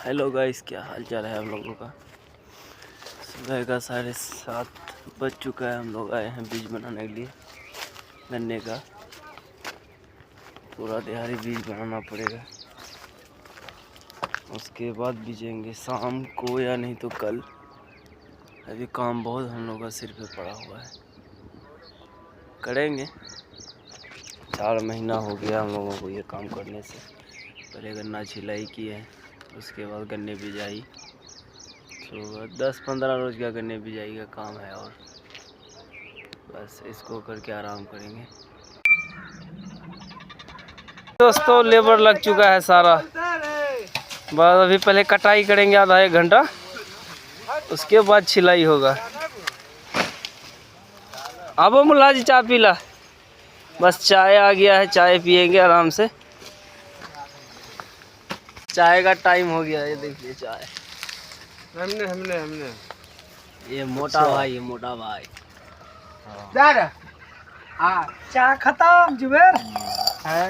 Hello guys, क्या हाल चाल है हम लोगों का। सुबह का 7:30 बज चुका है। हम लोग आए हैं बीज बनाने के लिए गन्ने का। पूरा दिहाड़ी बीज बनाना पड़ेगा, उसके बाद बीजेंगे शाम को या नहीं तो कल। अभी काम बहुत हम लोग का सिर पे पड़ा हुआ है, करेंगे। 4 महीना हो गया हम लोगों को ये काम करने से। पहले गन्ना छिलाई किए, उसके बाद गन्ने बिजाई। तो 10-15 रोज का गन्ने बिजाई का काम है और बस इसको करके आराम करेंगे। दोस्तों लेबर लग चुका है सारा। बस अभी पहले कटाई करेंगे आधा 1 घंटा, उसके बाद छिलाई होगा। अब मुल्ला जी चाय पीला। बस चाय आ गया है, चाय पियेंगे आराम से। चाय का टाइम हो गया है, ये देखिए चाय। हमने ये मोटा भाई, ये मोटा भाई। चाय खत्म जुबेर है।